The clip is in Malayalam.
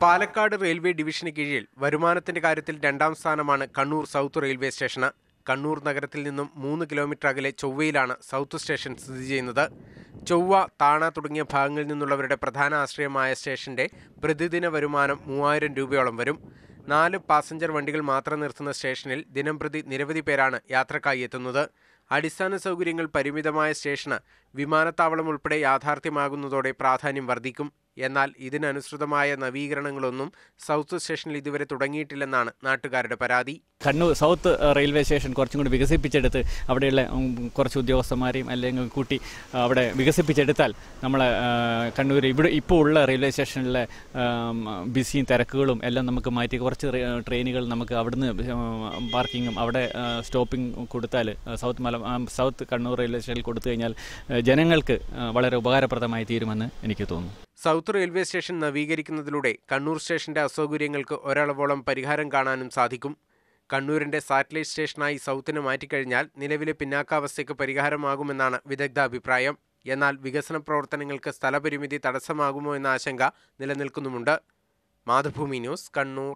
പാലക്കാട് റെയിൽവേ ഡിവിഷന് കീഴിൽ വരുമാനത്തിന്റെ കാര്യത്തിൽ രണ്ടാം സ്ഥാനമാണ് കണ്ണൂർ സൗത്ത് റെയിൽവേ സ്റ്റേഷന്. കണ്ണൂർ നഗരത്തിൽ നിന്നും 3 കിലോമീറ്റർ അകലെ ചൊവ്വയിലാണ് സൗത്ത് സ്റ്റേഷൻ സ്ഥിതി ചെയ്യുന്നത്. ചൊവ്വ, താണ തുടങ്ങിയ ഭാഗങ്ങളിൽ നിന്നുള്ളവരുടെ പ്രധാന ആശ്രയമായ സ്റ്റേഷന്റെ പ്രതിദിന വരുമാനം 3000 രൂപയോളം വരും. 4 പാസഞ്ചർ വണ്ടികൾ മാത്രം നിർത്തുന്ന സ്റ്റേഷനിൽ ദിനംപ്രതി നിരവധി പേരാണ് യാത്രക്കായി എത്തുന്നത്. അടിസ്ഥാന സൗകര്യങ്ങൾ പരിമിതമായ സ്റ്റേഷന് വിമാനത്താവളം ഉൾപ്പെടെ യാഥാർത്ഥ്യമാകുന്നതോടെ പ്രാധാന്യം വർദ്ധിക്കും. എന്നാൽ ഇതിനനുസൃതമായ നവീകരണങ്ങളൊന്നും സൗത്ത് സ്റ്റേഷനിൽ ഇതുവരെ തുടങ്ങിയിട്ടില്ലെന്നാണ് നാട്ടുകാരുടെ പരാതി. കണ്ണൂർ സൗത്ത് റെയിൽവേ സ്റ്റേഷൻ കുറച്ചും കൂടി വികസിപ്പിച്ചെടുത്ത് അവിടെയുള്ള കുറച്ച് ഉദ്യോഗസ്ഥന്മാരെയും അല്ലെങ്കിൽ കൂട്ടി അവിടെ വികസിപ്പിച്ചെടുത്താൽ നമ്മളെ കണ്ണൂർ ഇവിടെ ഇപ്പോൾ ഉള്ള റെയിൽവേ സ്റ്റേഷനിലെ ബിസിയും തിരക്കുകളും എല്ലാം നമുക്ക് മാറ്റി കുറച്ച് ട്രെയിനുകൾ നമുക്ക് അവിടുന്ന് പാർക്കിങ്ങും അവിടെ സ്റ്റോപ്പിംഗ് കൊടുത്താൽ സൗത്ത് കണ്ണൂർ റെയിൽവേ സ്റ്റേഷനിൽ കൊടുത്തു കഴിഞ്ഞാൽ ജനങ്ങൾക്ക് വളരെ ഉപകാരപ്രദമായി തീരുമെന്ന് എനിക്ക് തോന്നുന്നു. സൗത്ത് റെയിൽവേ സ്റ്റേഷൻ നവീകരിക്കുന്നതിലൂടെ കണ്ണൂർ സ്റ്റേഷന്റെ അസൗകര്യങ്ങൾക്ക് ഒരളവോളം പരിഹാരം കാണാനും സാധിക്കും. കണ്ണൂരിന്റെ സാറ്റലൈറ്റ് സ്റ്റേഷനായി സൗത്തിനെ മാറ്റിക്കഴിഞ്ഞാൽ നിലവിലെ പിന്നാക്കാവസ്ഥയ്ക്ക് പരിഹാരമാകുമെന്നാണ് വിദഗ്ധ അഭിപ്രായം. എന്നാൽ വികസന പ്രവർത്തനങ്ങൾക്ക് സ്ഥലപരിമിതി തടസ്സമാകുമോ എന്ന ആശങ്ക നിലനിൽക്കുന്നുമുണ്ട്. മാതൃഭൂമി ന്യൂസ്, കണ്ണൂർ.